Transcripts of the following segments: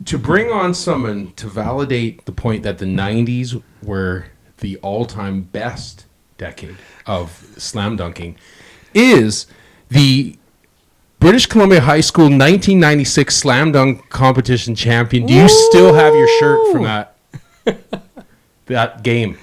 to bring on someone to validate the point that the 90s were the all-time best decade of slam dunking is the British Columbia High School 1996 slam dunk competition champion. Do you still have your shirt from that game?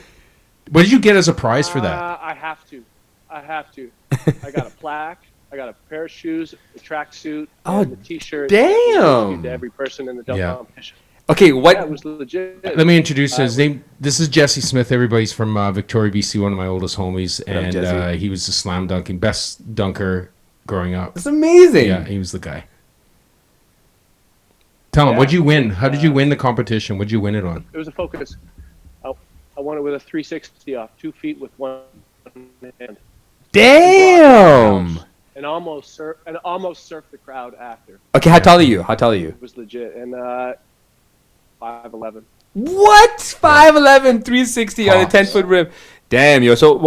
What did you get as a prize for that? I have to. I got a plaque. I got a pair of shoes, a tracksuit, and the T-shirt. Damn! To every person in the dunk competition. Okay, what? Yeah, it was legit. Let me introduce his name. This is Jesse Smith. Everybody's from Victoria, BC, one of my oldest homies. And he was the slam dunking best dunker growing up. That's amazing. Yeah, he was the guy. Tell him, what'd you win? How did you win the competition? What'd you win it on? It was a focus. I won it with a 360 off 2 feet with one hand. Damn! And almost surfed the crowd after. Okay, how tall are you? It was legit. And 5'11". What? 5'11", 360 on a 10-foot rim. Damn, yo. So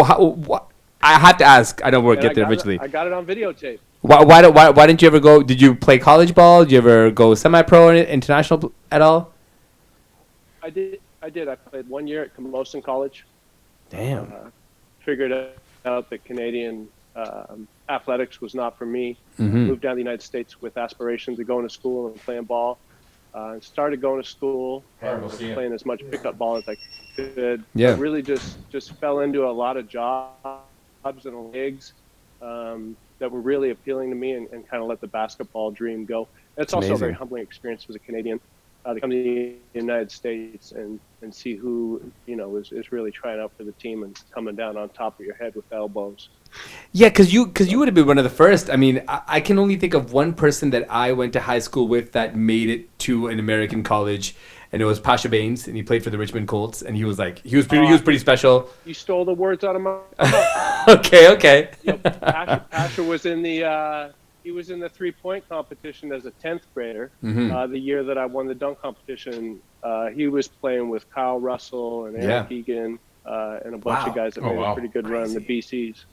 I have to ask. I don't want to get there eventually. I got it on videotape. Why didn't you ever go? Did you play college ball? Did you ever go semi-pro or international at all? I did. I played 1 year at Camosun College. Damn. Figured out that Canadian athletics was not for me. Mm-hmm. Moved down to the United States with aspirations of going to school and playing ball. Started going to school and was playing as much pickup ball as I could. Yeah. I really just fell into a lot of jobs and gigs that were really appealing to me and kind of let the basketball dream go. It's also a very humbling experience as a Canadian to come to the United States and see who, is really trying out for the team and coming down on top of your head with elbows. Yeah, because you would have been one of the first. I mean, I can only think of one person that I went to high school with that made it to an American college, and it was Pasha Baines, and he played for the Richmond Colts, and he was pretty special. You stole the words out of my mouth. Okay. Pasha was in the he was in the 3-point competition as a 10th grader. Mm-hmm. The year that I won the dunk competition, he was playing with Kyle Russell and Eric Egan and a bunch of guys that made a pretty good run in the BCs.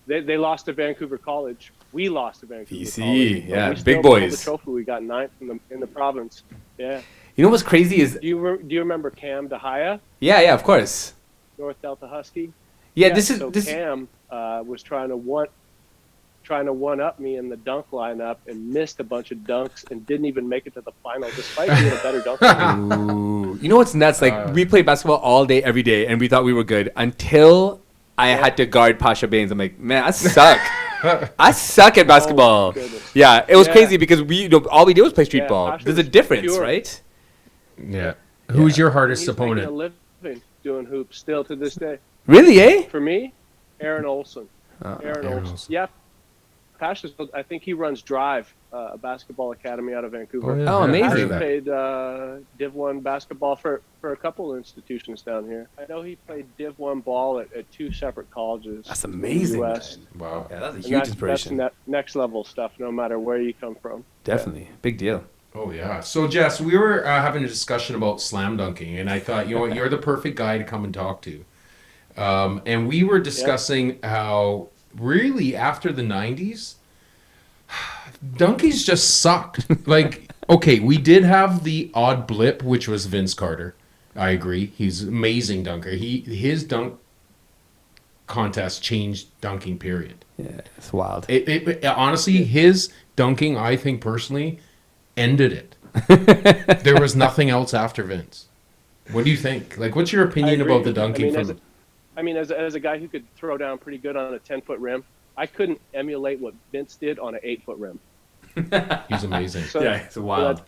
They lost to Vancouver College. We lost to Vancouver College. Yeah, we big boys. The trophy. We got 9th in the province. Yeah. You know what's crazy is... Do you remember Cam DeHaya? Yeah, of course. North Delta Husky. Yeah, Cam was trying to one up me in the dunk lineup and missed a bunch of dunks and didn't even make it to the final despite being a better dunker. Ooh. You know what's nuts? Like we played basketball all day, every day, and we thought we were good until I had to guard Pasha Baines. I'm like, man, I suck. I suck at basketball. Yeah, it was crazy because all we did was play street ball. Pasha There's a difference, pure. Right? Yeah. Who's your hardest He's opponent? making a living doing hoops still to this day. Really, eh? For me, Aaron Olson. Aaron Olson. Yeah. Pasha's, I think he runs Drive, a basketball academy out of Vancouver. Oh, amazing. Pasha played Div 1 basketball for a couple of institutions down here. I know he played Div 1 ball at 2 separate colleges. That's amazing. Wow. Yeah, that's a huge inspiration. That's next level stuff, no matter where you come from. Definitely. Big deal. Oh, yeah. So, Jess, we were having a discussion about slam dunking, and I thought, you're the perfect guy to come and talk to. And we were discussing how, really, after the 90s, dunkies just sucked. Like, okay, we did have the odd blip, which was Vince Carter. I agree. He's an amazing dunker. His dunk contest changed dunking, period. Yeah, it's wild. It honestly, his dunking, I think personally, ended it. There was nothing else after Vince. What do you think? Like, what's your opinion about the dunking? As a guy who could throw down pretty good on a 10-foot rim, I couldn't emulate what Vince did on an 8-foot rim. He's amazing. So, it's wild.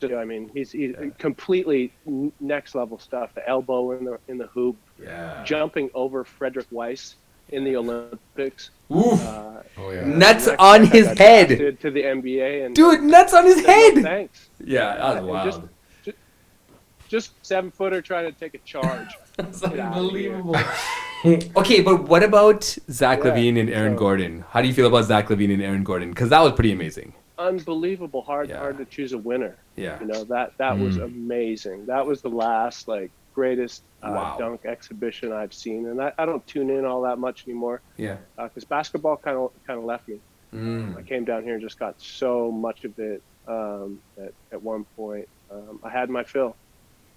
He's completely next level stuff. The elbow in the hoop, jumping over Frederick Weiss in the Olympics. Oof. Nuts on his head. To the NBA and dude, nuts on his head. No, thanks. Yeah, that was wild. Just 7-footer trying to take a charge. That's unbelievable. Okay, but what about Zach Levine and Aaron Gordon? How do you feel about Zach Levine and Aaron Gordon? Because that was pretty amazing. Unbelievable. Hard to choose a winner. Yeah. That was amazing. That was the last greatest dunk exhibition I've seen, and I don't tune in all that much anymore. Yeah. Because basketball kind of left me. I came down here and just got so much of it at one point. I had my fill.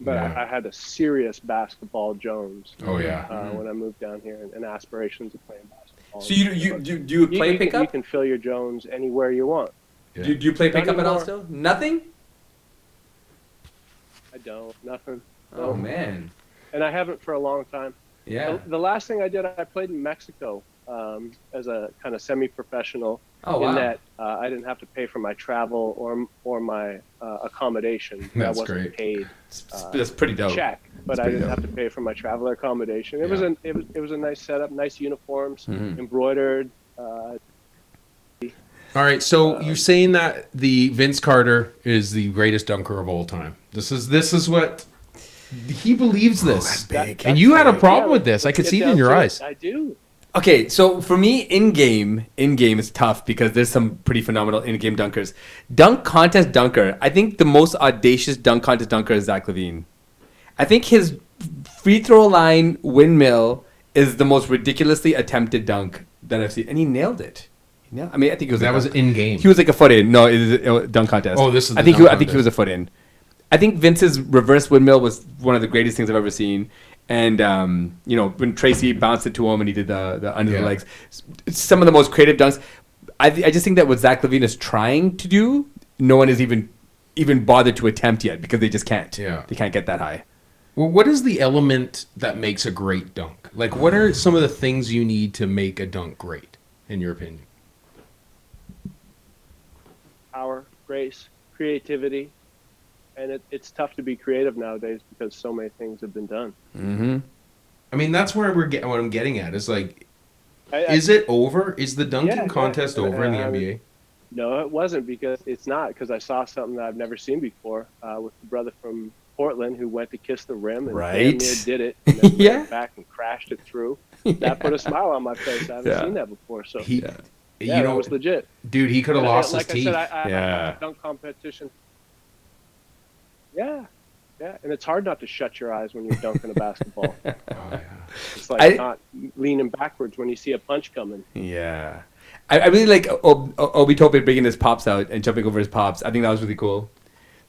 But I had a serious basketball Jones. Oh yeah. When I moved down here and aspirations of playing basketball. So do you play pickup? You can fill your Jones anywhere you want. Yeah. Do you play pickup at all still? Nothing? I don't. Nothing. Oh No. man. And I haven't for a long time. Yeah. The last thing I did, I played in Mexico as a kind of semi-professional. Oh wow. In that I didn't have to pay for my travel or my accommodation. That's I wasn't great. paid. That's pretty dope. Check, but I didn't have to pay for my travel or accommodation. It was a nice setup, nice uniforms, embroidered. All right, so you're saying that the Vince Carter is the greatest dunker of all time. This is what he believes this, and you had a problem with this. I could see it in your eyes. I do. Okay, so for me, in game is tough because there's some pretty phenomenal in-game dunkers. Dunk contest dunker, I think the most audacious dunk contest dunker is Zach Levine. I think his free throw line windmill is the most ridiculously attempted dunk that I've seen, and he nailed it. Yeah, I mean, I think it was That was in game. He was like a foot in. No, it was dunk contest. Oh, this is. I think he was a foot in. I think Vince's reverse windmill was one of the greatest things I've ever seen. And when Tracy bounced it to him and he did the under the legs, some of the most creative dunks. I just think that what Zach Levine is trying to do, no one has even bothered to attempt yet because they just can't. Yeah, they can't get that high. Well, what is the element that makes a great dunk? Like, what are some of the things you need to make a dunk great, in your opinion? Power, grace, creativity. And it's tough to be creative nowadays because so many things have been done. Mm-hmm. I mean, that's where what I'm getting at is like, is it over? Is the dunking contest over in the NBA? No, it wasn't because it's not. Because I saw something that I've never seen before with the brother from Portland who went to kiss the rim and damn near did it. And then went back and crashed it through. That put a smile on my face. I haven't seen that before. So it was legit. Dude, he could have lost his teeth. Like I said, I dunk competition. Yeah, and it's hard not to shut your eyes when you're dunking a basketball. It's like not leaning backwards when you see a punch coming. Yeah, I really like Obi Toppin bringing his pops out and jumping over his pops. I think that was really cool.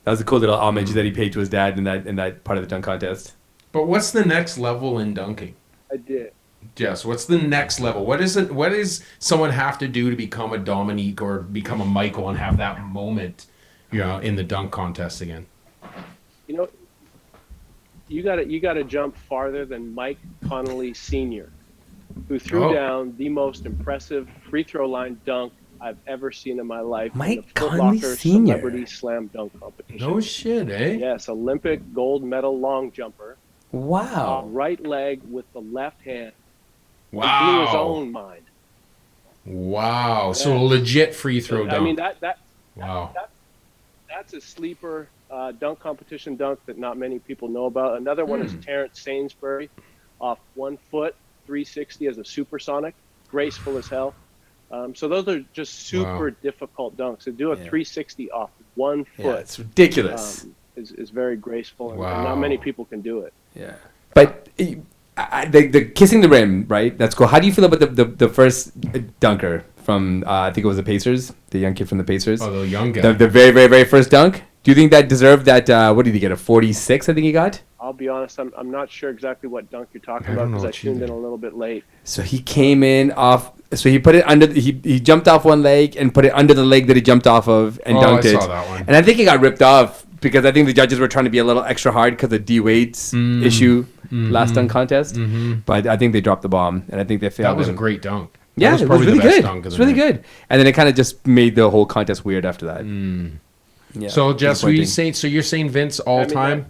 That was a cool little homage that he paid to his dad in that part of the dunk contest. But what's the next level in dunking? I did. Jess, what's the next level? What is someone have to do to become a Dominique or become a Michael and have that moment, in the dunk contest again? You got to jump farther than Mike Connolly Sr., who threw down the most impressive free throw line dunk I've ever seen in my life. Mike in the Foot Connolly Locker Sr. Celebrity Slam Dunk Competition. No shit, eh? Yes, Olympic gold medal long jumper. Wow. Right leg with the left hand. Wow. He blew his own mind. Wow. Yeah. So a legit free throw dunk. I mean that's a sleeper dunk competition dunk that not many people know about. Another one is Terrence Sainsbury off 1 foot, 360 as a supersonic, graceful as hell. So those are just super difficult dunks. To do a 360 off 1 foot, it's ridiculous. Is very graceful, and not many people can do it. Yeah, but the kissing the rim, right? That's cool. How do you feel about the first dunker from I think it was the Pacers, the young kid from the Pacers? Oh, the young guy. The very, very, very first dunk. Do you think that deserved that? What did he get? A 46? I think he got. I'll be honest. I'm not sure exactly what dunk you're talking about because I tuned in a little bit late. So he came in off. So he put it under. He jumped off one leg and put it under the leg that he jumped off of and dunked it. I saw that one. And I think he got ripped off because I think the judges were trying to be a little extra hard because of D Wade's issue last dunk contest. But I think they dropped the bomb and I think they failed. That was a great dunk. Yeah, it was really good. It's really good. And then it kind of just made the whole contest weird after that. Yeah. So Jess, you're saying Vince all time?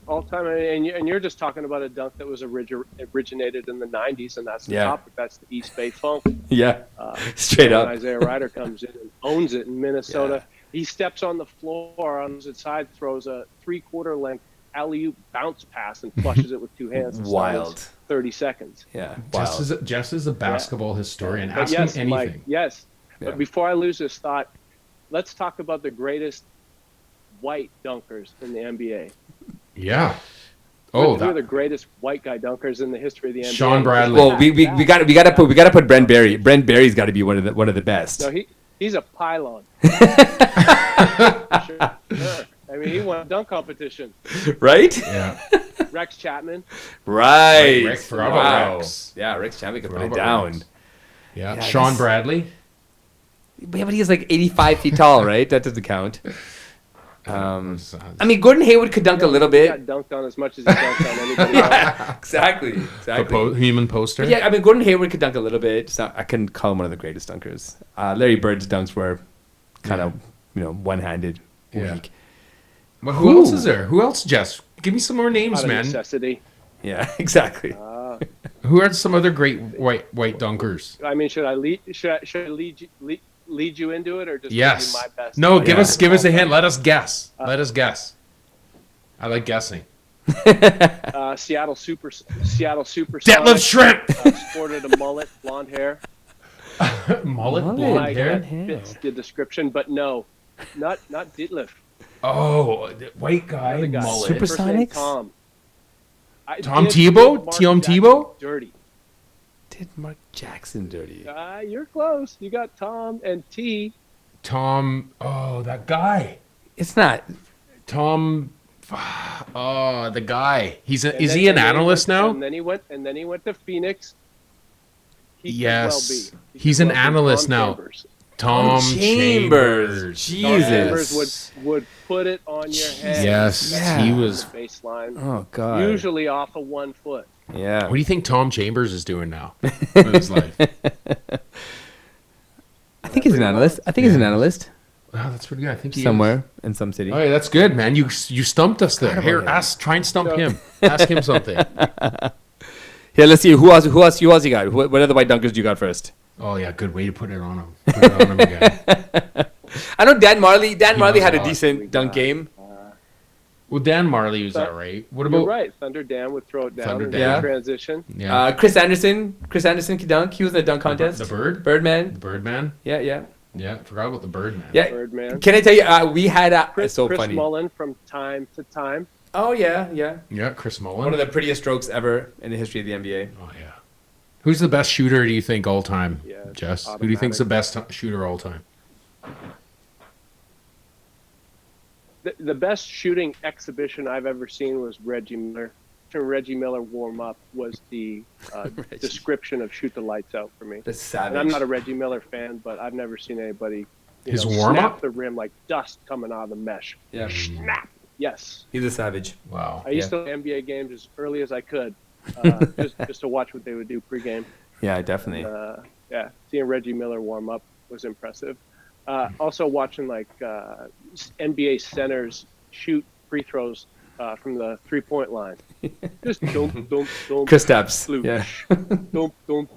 All time. And you're just talking about a dunk that was originated in the 90s, and that's the topic. That's the East Bay Funk. Yeah, straight up. Isaiah Ryder comes in and owns it in Minnesota. Yeah. He steps on the floor on his side, throws a 3/4 length alley-oop bounce pass, and flushes it with two hands. Wild. 30 seconds. Yeah. Jess is a basketball historian. Ask him anything. Mike, yes. Yeah. But before I lose this thought, let's talk about the greatest white dunkers in the NBA. Yeah. Who are the greatest white guy dunkers in the history of the NBA? Sean Bradley. Well, we got to put Brent Berry. Brent Berry's got to be one of the best. No, he's a pylon. Sure. I mean, he won a dunk competition. Right? Yeah. Rex Chapman. Right. Rex, forgot about Rex. Yeah, Rex Chapman could put Forgot it about down. Rex. Yeah. Yeah, Sean this- Bradley. Yeah, but he's like 85 feet tall, right? That doesn't count. I I mean, Gordon Hayward could dunk a little He bit. got dunked on as much as he dunked on anybody else. Yeah, exactly. the human poster. But yeah, I mean, Gordon Hayward could dunk a little bit. It's not, I couldn't call him one of the greatest dunkers. Larry Bird's dunks were kind of, one-handed, Yeah. weak. But who else is there? Who else, Jess? Give me some more names, Out of man. necessity. Yeah, exactly. Who are some other great white dunkers? I mean, should I lead you into it, or just Yes. give you my best? No, give Yeah. us a hint. Let us guess. Let us guess. I like guessing. Seattle Super. Detlef Shrimp. Sported a mullet, blonde hair. Mullet, Mullet. blonde Like, hair. that fits the description, but no, not Detlef. Oh, the white guy. Other guy. Mullet. Super- First name Supersonics? Tom. Tom Did Tebow? Mark Tom Jackson Tebow? Dirty. Did Mark Jackson dirty? You're close. You got Tom and T. Tom. Oh, that guy. It's not. Tom. Oh, the guy. Is And he then- an and then he analyst went- now? And then he went to Phoenix. He could Yes. well be. He He's could an well be analyst Tom now. Chambers. Tom Chambers. Chambers. Jesus. Chambers would put it on your head. Yes, Yeah. he was. Baseline. Oh, God. Usually off of 1 foot. Yeah. What do you think Tom Chambers is doing now with his life? I think he's an analyst. He's an analyst Wow, that's pretty good. I think he somewhere in some city. Is. Oh, yeah, that's good, man. You stumped us there. about Here, him. try and stump him. Ask him something. Here, let's see. Who else you got? What other white dunkers do you got first? Oh yeah, good way to put it on him. Put it on him again. I know Dan Marley. Dan Marley knows had a a lot. decent dunk game. Well, Dan Marley was all right. What You're about right. Thunder Dan would throw it down Thunder in Dan? transition. yeah, Chris Anderson. Chris Anderson could dunk. He was in a dunk contest. the Bird? Birdman. The Birdman? Yeah, yeah. Yeah, forgot about the Birdman. Yeah. Birdman. Can I tell you, we had a... Chris, it's so Chris funny. Mullen from time to time. Oh, yeah, yeah. Yeah, Chris Mullen. One of the prettiest strokes ever in the history of the NBA. Oh yeah. Who's the best shooter? Do you think all time? Yeah, Jess. Who do you think's the best shooter all time? The best shooting exhibition I've ever seen was Reggie Miller. Reggie Miller warm up was the description of shoot the lights out for me. That's savage. And I'm not a Reggie Miller fan, but I've never seen anybody His warm snap up? the rim like dust coming out of the mesh. Yeah. Snap. Yes. He's a savage. Wow. I used to play NBA games as early as I could, just to watch what they would do pregame. Yeah, definitely. Yeah, seeing Reggie Miller warm up was impressive. Also watching like NBA centers shoot free throws from the 3-point line. Just don't. Chris Stapps. Floosh. Yeah. Don't.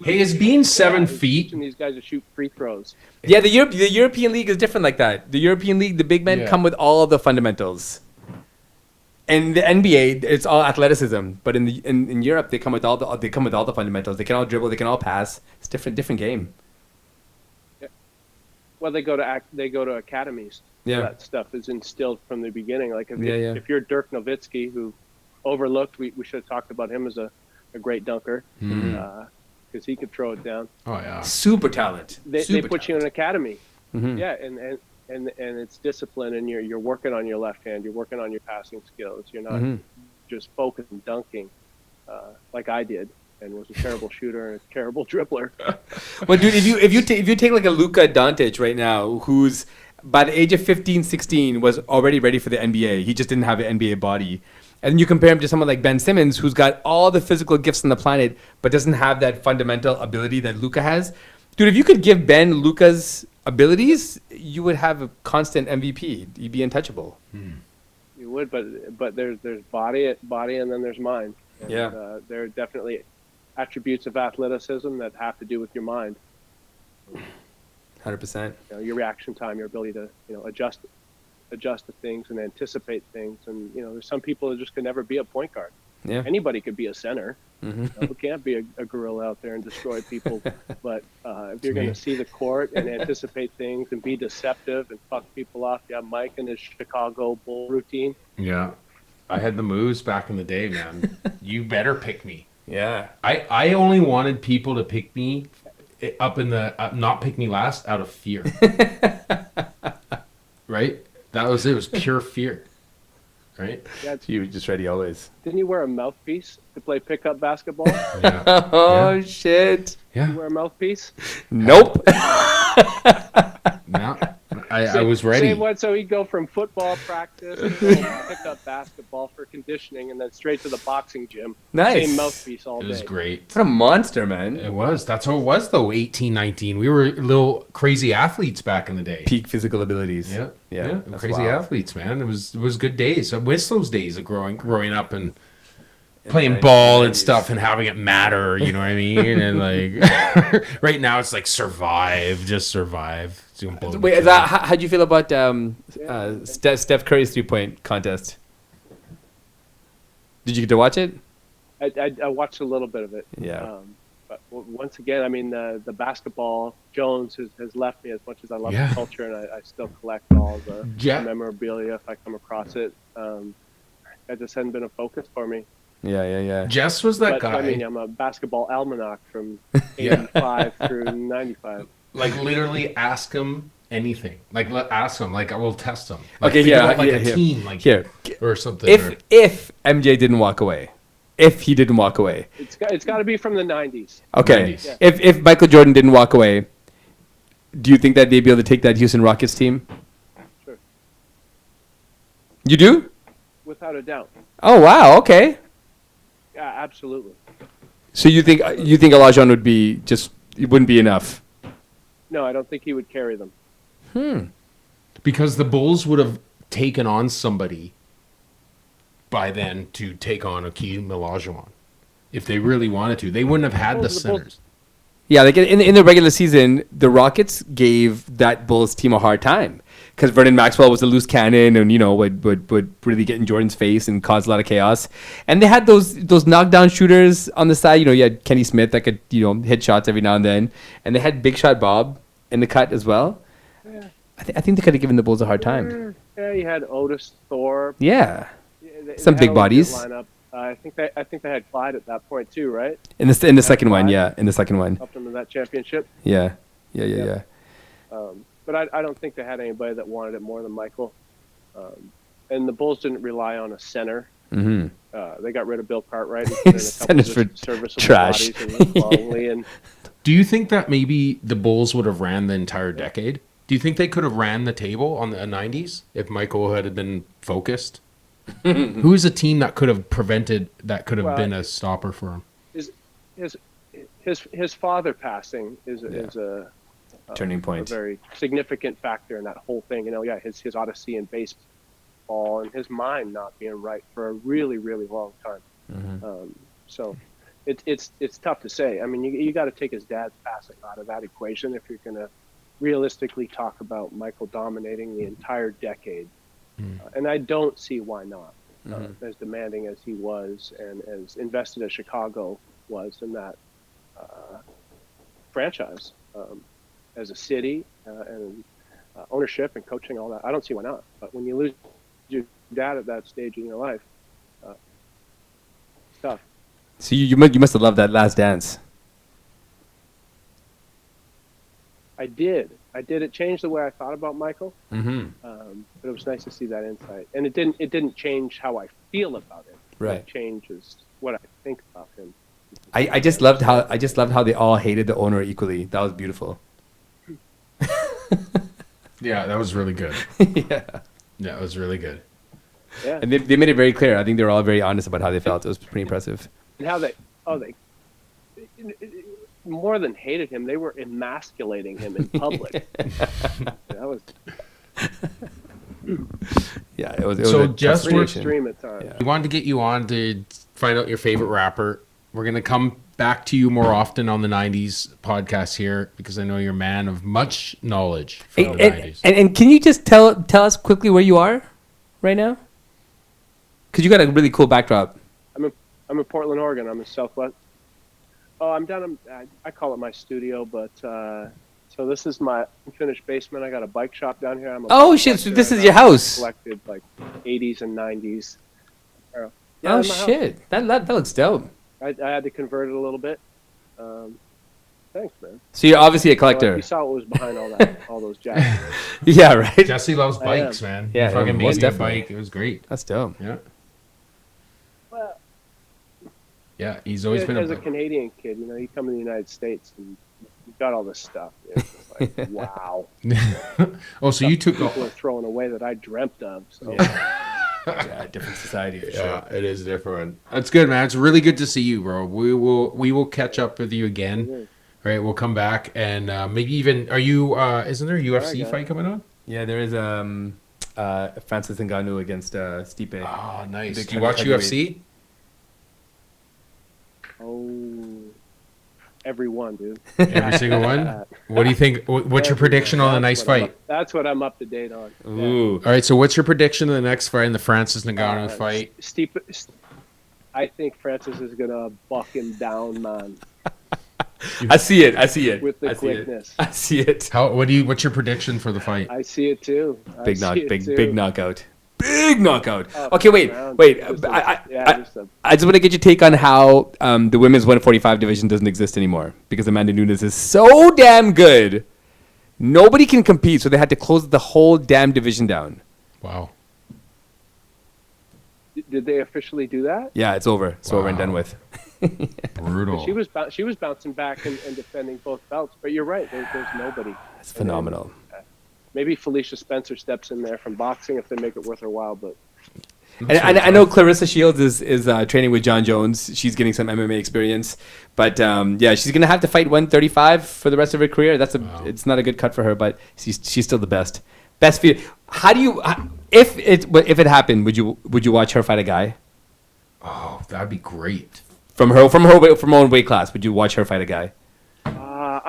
Hey, is being 7 feet? Teaching these guys to shoot free throws. Yeah, the European League is different like that. The European League, the big men Yeah. come with all of the fundamentals. In the NBA, it's all athleticism. But in Europe, they come with all the fundamentals. They can all dribble. They can all pass. It's different game. Well, they go to academies. Yeah. That stuff is instilled from the beginning. Like Yeah. if you're Dirk Nowitzki, who overlooked, we should have talked about him as a great dunker because he could throw it down. Oh yeah. Super talent. They put you in an academy. Mhm. Yeah, and it's discipline, and you're working on your left hand. You're working on your passing skills. You're not just focused on dunking like I did, and was a terrible shooter and a terrible dribbler. Well, dude, if you take like a Luka Doncic right now, who's by the age of 15, 16 was already ready for the NBA. He just didn't have an NBA body. And then you compare him to someone like Ben Simmons, who's got all the physical gifts on the planet, but doesn't have that fundamental ability that Luka has. Dude, if you could give Ben Luka's abilities, you would have a constant MVP. You'd be untouchable. You would, but there's body, and then there's mind. And, Yeah. there are definitely attributes of athleticism that have to do with your mind. 100%. Your reaction time, your ability to adjust to things and anticipate things. And there's some people that just could never be a point guard. Yeah. Anybody could be a center. Mm-hmm. Who can't be a gorilla out there and destroy people. But if you're going to see the court and anticipate things and be deceptive and fuck people off, you have Mike and his Chicago Bull routine. Yeah. I had the moves back in the day, man. You better pick me. Yeah. I only wanted people to pick me not pick me last out of fear. Right? That was it. It was pure fear, right? Yeah, You were just ready always. didn't you wear a mouthpiece to play pickup basketball? Yeah. Oh shit! Yeah. You wear a mouthpiece? Nope. No, I was ready. Same one, so he'd go from football practice to pick up basketball for conditioning, and then straight to the boxing gym. Nice. Same mouthpiece all It day. was great. What a monster, man. It was. That's how it was, though. 18, 19. We were little crazy athletes back in the day. Peak physical abilities. Yeah. That's Crazy wild. athletes, man. It was good days. I miss those days of growing up and playing the ball and 90s. stuff and having it matter. You know what I mean? And like right now, it's like just survive. Wait, is that, how'd you feel about Steph Curry's 3-point contest? Did you get to watch it? I watched a little bit of it. Yeah. But once again, I mean, the basketball Jones has left me as much as I love Yeah. the culture, and I still collect all the Yeah. memorabilia if I come across it. That just hadn't been a focus for me. Yeah. Jess was that But, guy. I mean, I'm a basketball almanac from Yeah. 85 through 95. Like literally ask him anything. Like ask him. Like I will test him. Like, Okay, think yeah, about, like yeah, a here. team, like Here, or something. or- if MJ didn't walk away, if he didn't walk away, It's got to be from the 90s. okay. 90s. Yeah. If Michael Jordan didn't walk away, do you think that they'd be able to take that Houston Rockets team? Sure. You do? Without a doubt. Oh wow, okay. Yeah, absolutely. So you think Elijah would be just it wouldn't be enough? No, I don't think he would carry them. Because the Bulls would have taken on somebody by then to take on Akeem Olajuwon. If they really wanted to. They wouldn't have had the Bulls- the Bulls- centers. Yeah, like in the regular season, the Rockets gave that Bulls team a hard time because Vernon Maxwell was a loose cannon and would really get in Jordan's face and cause a lot of chaos. And they had those knockdown shooters on the side. You had Kenny Smith that could hit shots every now and then, and they had Big Shot Bob in the cut as well. Yeah. I think they could have given the Bulls a hard time. Yeah, you had Otis Thorpe. Yeah, Yeah, Some had big a legit bodies. Lineup. I think they had Clyde at that point too, right? in the second one, five. in the second one, Helped them to that championship. yeah. But I don't think they had anybody that wanted it more than Michael. And the Bulls didn't rely on a center. Mm-hmm. They got rid of Bill Cartwright. And put in a couple Centers for of serviceable trash. bodies and Longley and Do you think that maybe the Bulls would have ran the entire decade? Do you think they could have ran the table on the 90s if Michael had been focused? Who's a team that could have been a stopper for him? his father passing is a Turning a point. very significant factor in that whole thing. His odyssey in baseball and his mind not being right for a really, really long time. Mm-hmm. So it's tough to say. I mean, you got to take his dad's passing out of that equation if you're going to realistically talk about Michael dominating the entire decade. And I don't see why not. As demanding as he was and as invested as Chicago was in that franchise, as a city and ownership and coaching, all that, I don't see why not. But when you lose your dad at that stage in your life, it's tough. So you must have loved that Last Dance. I did. It changed the way I thought about Michael. Mm-hmm. But it was nice to see that insight, and it didn't change how I feel about him. Right. It changes what I think about him. I just loved how they all hated the owner equally. That was beautiful. Yeah, that was really good. Yeah. Yeah, it was really good. Yeah. And they made it very clear. I think they were all very honest about how they felt. It was pretty impressive. And how they more than hated him, they were emasculating him in public. That was Yeah, it was So a just tough we're situation. extreme at times. Yeah. We wanted to get you on to find out your favorite rapper. We're going to come back to you more often on the 90s podcast here because I know you're a man of much knowledge from the 90s. And can you just tell us quickly where you are right now? Because you got a really cool backdrop. I'm in Portland, Oregon. I'm in Southwest. Oh, I'm down. I call it my studio, but so this is my unfinished basement. I got a bike shop down here. I'm a Oh bike shit! So collector, this is and your I house. Collected like 80s and 90s. Yeah, Oh in my house. shit! That looks dope. I had to convert it a little bit. Thanks, man. So you're obviously a collector. You saw what was behind all those jackets. Yeah, right. Jesse loves bikes, man. Yeah, he fucking made me a definitely. bike. It was great. That's dope. Yeah. Well, Yeah, he's always been as a Canadian kid, you come to the United States and you got all this stuff. It's just like, wow. Oh, so you took People are throwing away that I dreamt of. So. Yeah, different society for sure. It is different. That's good, man. It's really good to see you, bro. We will catch up with you again. Yeah. All right, we'll come back and maybe even are you? Isn't there a UFC fight coming on? Yeah, there is Francis Ngannou against Stipe. Oh, nice. Big Do you watch heavyweight. UFC? Oh, every one, dude. Every single one. What do you think? What's your prediction on the next fight? That's what I'm up to date on. Ooh. All right, so what's your prediction of the next fight in the Francis Ngannou fight? I think Francis is gonna buck him down, man. I see it. With the quickness. I see it. What's your prediction for the fight? I see it too. Big knockout. Oh, Okay, wait. I just want to get your take on how the women's 145 division doesn't exist anymore because Amanda Nunes is so damn good. Nobody can compete, so they had to close the whole damn division down. Wow. Did they officially do that? Yeah, it's over. It's over and done with. Brutal. She was bouncing back and defending both belts, but you're right. There's nobody. It's phenomenal. Maybe Felicia Spencer steps in there from boxing if they make it worth her while, but. And I know Clarissa Shields is training with John Jones. She's getting some MMA experience, but yeah, she's gonna have to fight 135 for the rest of her career. It's not a good cut for her, but she's still the best. How do you if it happened? Would you watch her fight a guy? Oh, that'd be great. From her own weight class, would you watch her fight a guy? Man,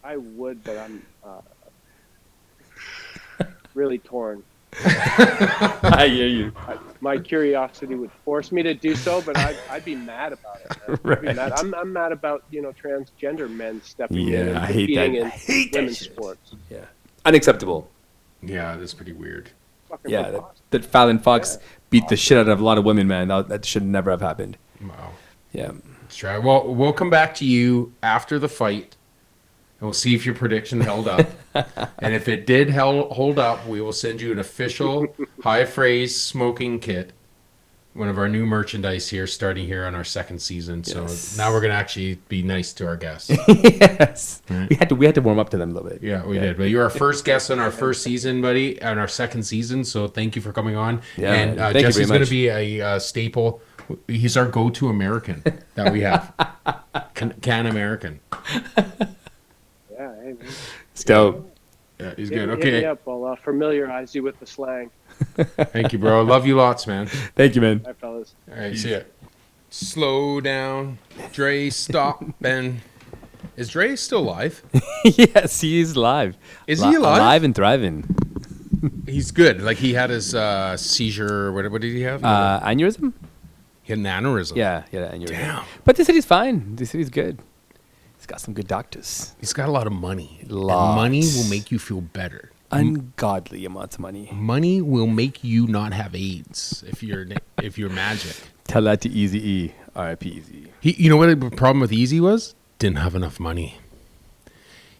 I would, but I'm really torn. I hear you. My curiosity would force me to do so, but I'd be mad about it. Man. Right. I'd be mad. I'm mad about transgender men stepping in and I hate that. competing I hate in that women's shit. sports. Yeah, unacceptable. Yeah, that's pretty weird. Fucking Yeah, preposterous. that Fallon Fox beat the shit out of a lot of women, man. That should never have happened. Wow. Yeah. Let's try. Well, we'll come back to you after the fight, and we'll see if your prediction held up. And if it did hold up, we will send you an official High Phrase smoking kit, one of our new merchandise here, starting here on our second season. Yes. So now we're gonna actually be nice to our guests. Yes. Right. We had to warm up to them a little bit. Yeah, we did. But you're our first guest on our first season, buddy, on our second season. So thank you for coming on. Yeah, and thank you Jesse's very going to much. be a staple. He's our go-to American that we have. Can American. Yeah, hey, man. It's dope. Yeah, he's Hit good. me Okay. up. I'll familiarize you with the slang. Thank you, bro. Love you lots, man. Thank you, man. Bye, fellas. All right, see ya. Slow down. Dre, stop. Ben. Is Dre still alive? Yes, he is live. Is he alive? Alive and thriving. He's good. Like, he had his seizure. What did he have? Aneurysm? He had an aneurysm. Yeah, aneurysm. Damn. But they said he's fine. They said he's good. He's got some good doctors. He's got a lot of money. And Lots. money will make you feel better. Ungodly amounts of money. Money will make you not have AIDS if you're magic. Tell that to Easy E. R.I.P. Easy. You know what the problem with Easy was? Didn't have enough money.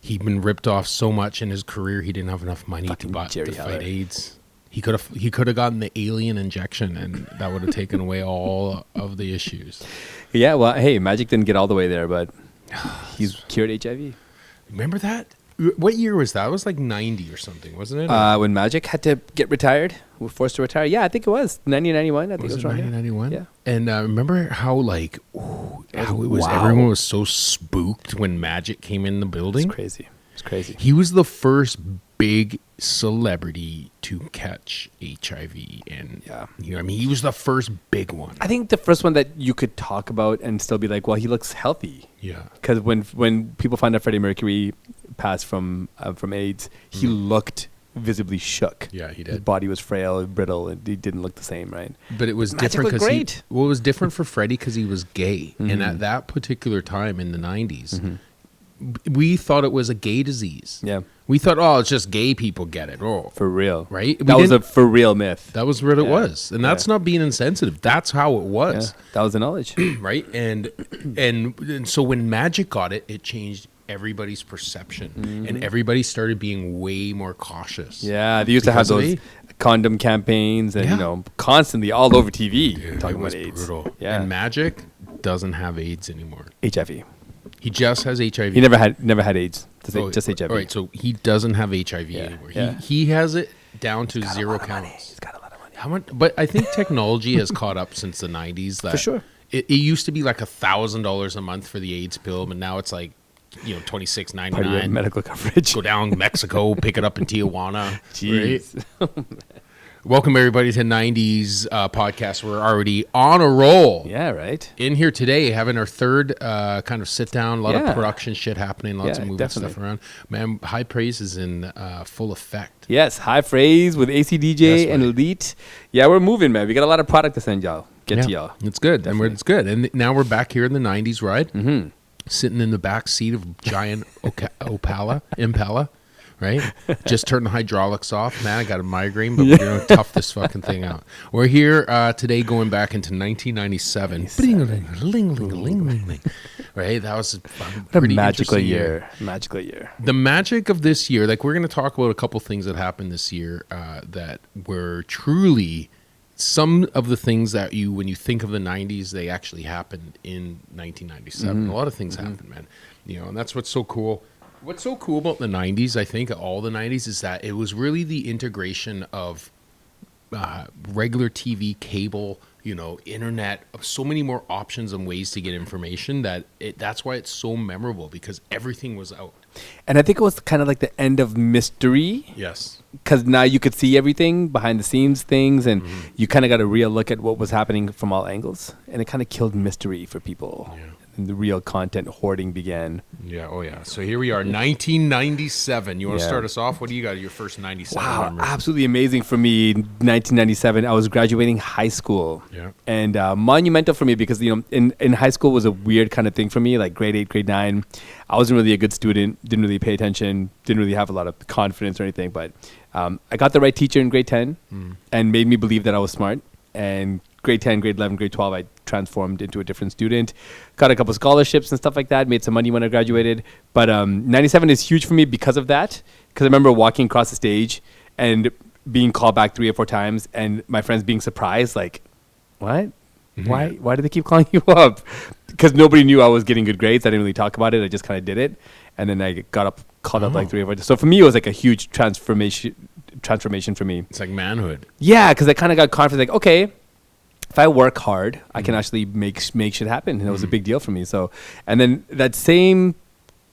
He'd been ripped off so much in his career. He didn't have enough money Fucking to Jerry fight Heller. AIDS. He could have gotten the alien injection, and that would have taken away all of the issues. Yeah, well, hey, Magic didn't get all the way there, but he's cured HIV. Remember that? What year was that? It was like 90 or something, wasn't it? When Magic had to get retired, was forced to retire. Yeah, I think it was 1991. I think Was it it was right. 1991? Yeah. And remember how how it was? Wow. Everyone was so spooked when Magic came in the building. It's crazy. It's crazy. He was the first big celebrity to catch HIV, and Yeah. I mean, he was the first big one. I think the first one that you could talk about and still be like, well, he looks healthy. Yeah, Because when people found out Freddie Mercury passed from AIDS, he looked visibly shook. Yeah, he His did. body was frail, brittle, and he didn't look the same, right? But it was Magic different looked because great. it was different for Freddie because he was gay, and at that particular time in the 90s, we thought it was a gay disease. Yeah. We thought, oh, it's just gay people get it. Oh, For real. right? That was a for real myth. That was what it was. And that's not being insensitive. That's how it was. Yeah. That was the knowledge. Right? And so when Magic got it, it changed everybody's perception. And everybody started being way more cautious. Yeah, they used to have those condom campaigns and, constantly all over TV talking about AIDS. Brutal. Yeah. And Magic doesn't have AIDS anymore. HIV. He just has HIV. He never had AIDS. Just HIV. All right, so he doesn't have HIV anymore. Yeah. He has it down to 0 counts. He's got a lot of money. How much? But I think technology has caught up since the 90s. That For sure. It used to be like $1,000 a month for the AIDS pill, but now it's like, $26.99. Medical coverage. Go down to Mexico, pick it up in Tijuana. Jeez. Right? Welcome everybody to 90s podcast. We're already on a roll. Yeah, right. In here today, having our third kind of sit down, a lot of Yeah. production shit happening, lots of moving definitely. stuff around. Man, high praise is in full effect. Yes, high phrase with ACDJ Yes, and buddy. Elite. Yeah, we're moving, man. We got a lot of product to send y'all. Get to y'all. It's good. And it's good. And now we're back here in the 90s ride, Mm-hmm. sitting in the back seat of giant Impala. Right? Just turn the hydraulics off. Man, I got a migraine, but we're going to tough this fucking thing out. We're here today going back into 1997. Bling-a-ling-a-ling-a-ling-a-ling. Right? That was a pretty magical interesting year. Magical year. The magic of this year, like we're going to talk about a couple things that happened this year that were truly some of the things that when you think of the 90s, they actually happened in 1997. A lot of things happened, man. And that's what's so cool. What's so cool about the 90s, I think, all the 90s, is that it was really the integration of regular TV, cable, internet, of so many more options and ways to get information that's why it's so memorable, because everything was out. And I think it was kind of like the end of mystery. Yes. Because now you could see everything, behind the scenes things, and you kind of got a real look at what was happening from all angles. And it kind of killed mystery for people. Yeah. And the real content hoarding began. Yeah, oh yeah. So here we are, 1997. You want to Yeah. start us off? What do you got? Your first 97 Wow, memory? absolutely amazing for me. 1997, I was graduating high school. Yeah. And monumental for me because, in high school was a weird kind of thing for me, like grade 8, grade 9. I wasn't really a good student, didn't really pay attention, didn't really have a lot of confidence or anything. But I got the right teacher in grade 10 and made me believe that I was smart. And grade 10, grade 11, grade 12, I transformed into a different student. Got a couple scholarships and stuff like that. Made some money when I graduated. But 97 is huge for me because of that. Because I remember walking across the stage and being called back 3 or 4 times, and my friends being surprised, like, what? Why do they keep calling you up? Because nobody knew I was getting good grades. I didn't really talk about it. I just kind of did it. And then I got called up like 3 or 4 times. So for me, it was like a huge transformation for me. It's like manhood. Yeah, because I kind of got confident, like, okay, if I work hard, I can actually make shit happen. And it was a big deal for me. So, and then that same,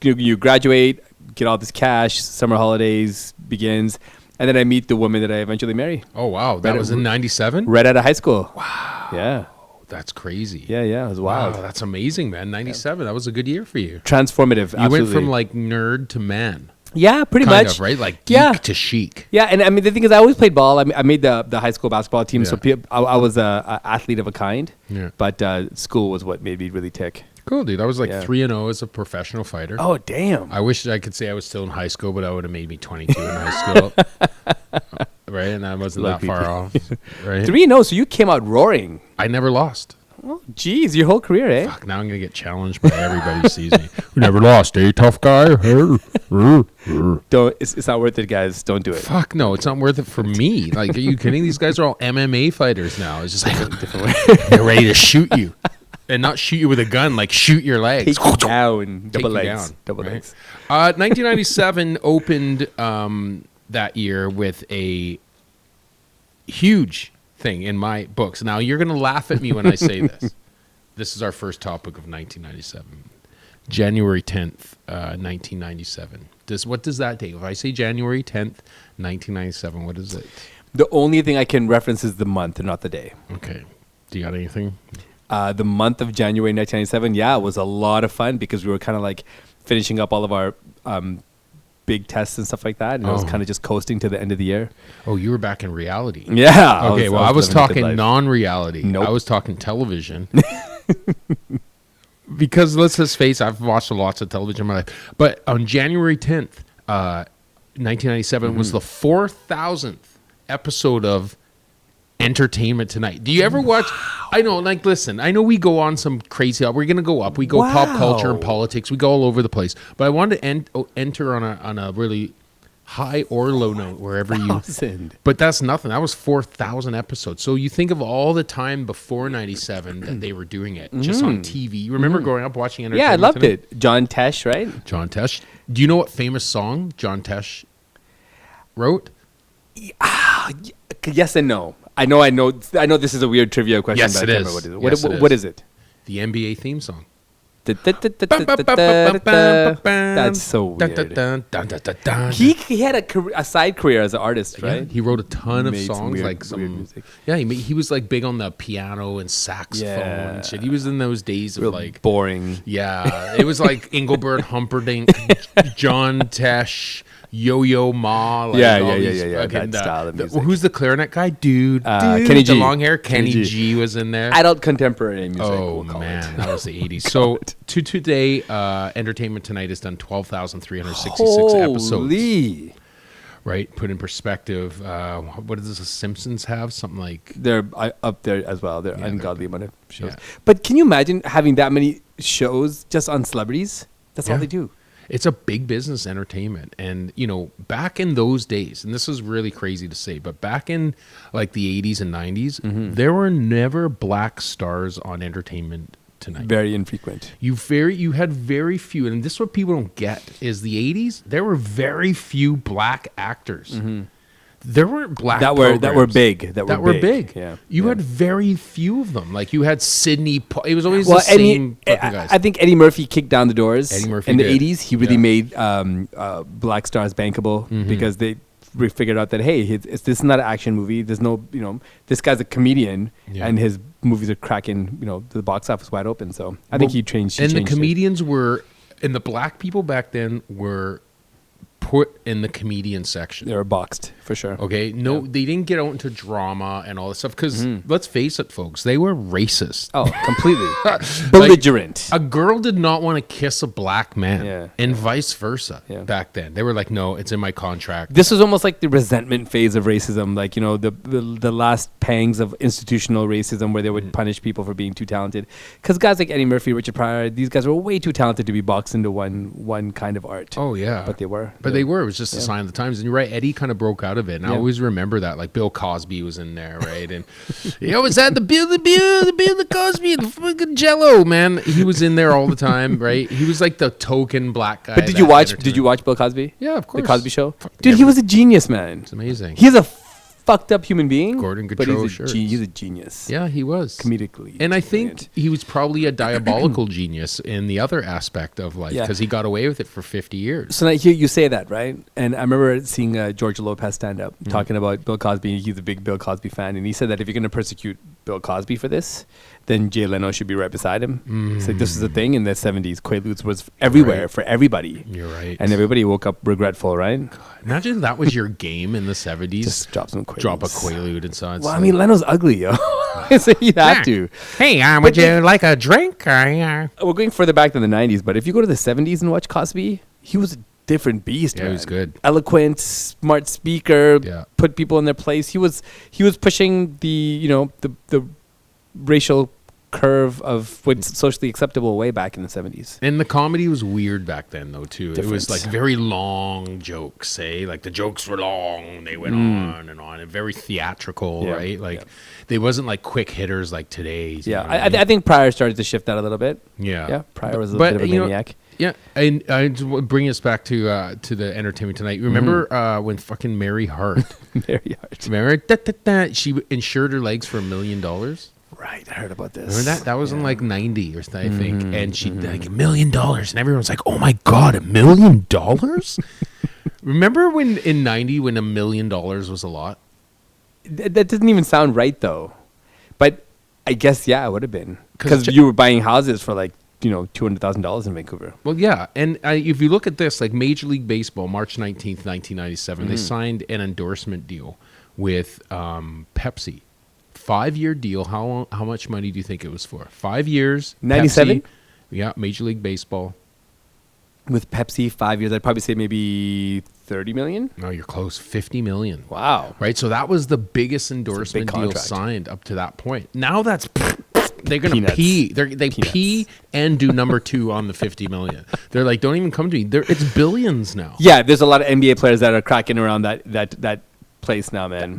you graduate, get all this cash, summer holidays begins, and then I meet the woman that I eventually marry. Oh, wow. That was in 97? Right out of high school. Wow. Yeah. That's crazy. Yeah, it was wild. Wow, that's amazing, man. 97. That was a good year for you. Transformative, You absolutely. went from like nerd to man. Yeah, pretty Kind much. of, right? Like geek to chic. Yeah, and I mean, the thing is, I always played ball. I made the high school basketball team, so Yeah. I was a athlete of a kind. Yeah. But school was what made me really tick. Cool, dude. I was like Yeah. 3-0 as a professional fighter. Oh, damn. I wish I could say I was still in high school, but I would have made me 22 in high school. Right? And I wasn't that far off. Right? 3-0, so you came out roaring. I never lost. Oh, geez, your whole career, eh? Fuck, now I'm going to get challenged by everybody who sees me. We never lost, eh, tough guy? Don't. It's not worth it, guys. Don't do it. Fuck no, it's not worth it for me. Like, are you kidding? These guys are all MMA fighters now. It's just like, Different way. they're ready to shoot you. And not shoot you with a gun, like shoot your legs. Take you down. Take Double you legs. down, Double right? legs. 1997 opened that year with a huge thing in my books. Now, you're going to laugh at me when I say this. This is our first topic of 1997. January 10th, 1997. What does that date? If I say January 10th, 1997, what is it? The only thing I can reference is the month and not the day. Okay. Do you got anything? The month of January 1997, it was a lot of fun because we were kind of like finishing up all of our big tests and stuff like that. And it was kind of just coasting to the end of the year. Oh, you were back in reality. Yeah. Okay, I was living a good talking life. non-reality. Nope. I was talking television. because let's just face, I've watched lots of television in my life. But on January 10th, 1997 was the 4,000th episode of Entertainment Tonight. Do you ever watch? I know, like, listen, I know we go on some crazy. We're gonna go up. We go pop culture and politics. We go all over the place. But I wanted to enter on a really high or low note wherever you. But that's nothing. That was 4,000 episodes. So you think of all the time before '97 that they were doing it just on TV. You remember growing up watching Entertainment? Yeah, I loved Tonight? it. John Tesh, right? John Tesh. Do you know what famous song John Tesh wrote? Yes and no. I know. This is a weird trivia question. Yes, but it I is. can't remember Yes, it is. what is it? The NBA theme song. That's so weird. He had a side career as an artist, right? Yeah, he wrote a ton of Made some songs, weird- like weird some. music. Yeah, he was like big on the piano and saxophone and shit. He was in those days of Real like. boring. Yeah, it was like Engelbert Humperdinck, John Tesh, Yo-Yo Ma. Like Yeah. all these fucking, That style of music. who's the clarinet guy? Dude, Kenny with the G. long hair. Kenny Kenny G was in there. Adult contemporary music. Oh we'll call man, it. that was the 80s. So to today, Entertainment Tonight has done 12,366 episodes. Holy. Right, put in perspective. What does the Simpsons have? Something like They're up there as well. They're Yeah, ungodly amount of shows. yeah. But can you imagine having that many shows just on celebrities? That's all Yeah. they do. it's a big business entertainment, and back in those days, and this is really crazy to say, but back in like the 80s and 90s, there were never black stars on Entertainment Tonight. Very infrequent. You had very few, and this is what people don't get is the 80s. There were very few black actors. There weren't black That were programs big. That were big. Yeah, Yeah. had very few of them. Like you had Sidney. It was always the Eddie, same fucking guys. I think Eddie Murphy kicked down the doors. Eddie Murphy in the did. 80s. He really made black stars bankable because they figured out that hey, this is not an action movie. There's no this guy's a comedian and his movies are cracking the box office wide open. So I think he changed. And the comedians were, and the black people back then were put in the comedian section. They were boxed for sure. Okay, they didn't get out into drama and all this stuff because let's face it, folks, they were racist. Oh, completely belligerent. A girl did not want to kiss a black man, Yeah. and vice versa. Yeah. Back then, they were like, "No, it's in my contract." This was almost like the resentment phase of racism, like the last pangs of institutional racism, where they would punish people for being too talented. Because guys like Eddie Murphy, Richard Pryor, these guys were way too talented to be boxed into one kind of art. Oh yeah, but they were. But they were. It was just a sign of the times. And you're right, Eddie kind of broke out of it. And I always remember that. Like Bill Cosby was in there, right? And was that the Bill Cosby, the fucking Jello, man. He was in there all the time, right? He was like the token black guy. But did you watch Bill Cosby? Yeah, of course. The Cosby Show? Dude, he was a genius, man. It's amazing. He's a fucked up human being. Gordon but Gautreaux he's a genius. Yeah, he was. Comedically. And I think he was probably a diabolical genius in the other aspect of life because he got away with it for 50 years. So now here you say that, right? And I remember seeing George Lopez stand up talking about Bill Cosby. He's a big Bill Cosby fan. And he said that if you're going to persecute Bill Cosby for this, then Jay Leno should be right beside him. He said this is the thing in the 70s. Quaaludes was everywhere for everybody. You're right. And everybody woke up regretful, right? Imagine that was your game in the 70s. Just drop some Quaaludes. Drop a Quaalude and so on. Well, I mean, Leno's ugly, yo. So you have to. Hey, would you like a drink? We're going further back than the 90s, but if you go to the 70s and watch Cosby, he was a different beast, Yeah, man. he was good. Eloquent, smart speaker, Yeah. put people in their place. He was pushing the racial curve of what's socially acceptable way back in the 70s. And the comedy was weird back then, though, too. It was Different. like very long jokes, like the jokes were long. They went on and very theatrical, Yeah, right? Like yeah. they wasn't like quick hitters like today's. you Yeah, know what I mean? I think Pryor started to shift that a little bit. Yeah. Yeah, Pryor was a bit of a maniac. Yeah, and I just want to bring us back to the Entertainment Tonight. You remember when fucking Mary Hart, Very hard. remember, she insured her legs for $1 million? Right, I heard about this. Remember that? That was in like 90 or something, I think. And she like $1 million. And everyone's like, oh my God, $1 million? Remember when in 90 when $1 million was a lot? That doesn't even sound right, though. But I guess, yeah, it would have been. 'Cause Because you were buying houses for like, $200,000 in Vancouver. Well, yeah. And if you look at this, like Major League Baseball, March 19th, 1997, they signed an endorsement deal with Pepsi. 5-year deal. How much money do you think it was for? 5 years. 97? Yeah, Major League Baseball. With Pepsi, 5 years, I'd probably say maybe 30 million. No, you're close. 50 million. Wow. Right? So that was the biggest endorsement deal contract. signed up to that point. Now that's... They're going to Peanuts. pee. They pee and do number 2 on the 50 million. They're like, don't even come to me. It's billions now. Yeah, there's a lot of NBA players that are cracking around that place now, man.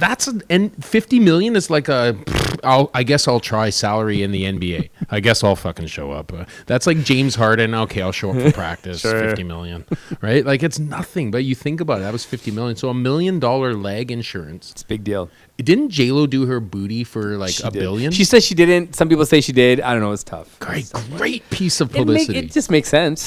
And 50 million is like I guess I'll try salary in the NBA. I guess I'll fucking show up. That's like James Harden. Okay, I'll show up for practice. Sure. 50 million, right? Like it's nothing, but you think about it. That was 50 million. So $1 million leg insurance. It's a big deal. Didn't J-Lo do her booty for like She $1 did. billion? She said she didn't. Some people say she did. I don't know. It's tough. Great piece of publicity. It just makes sense.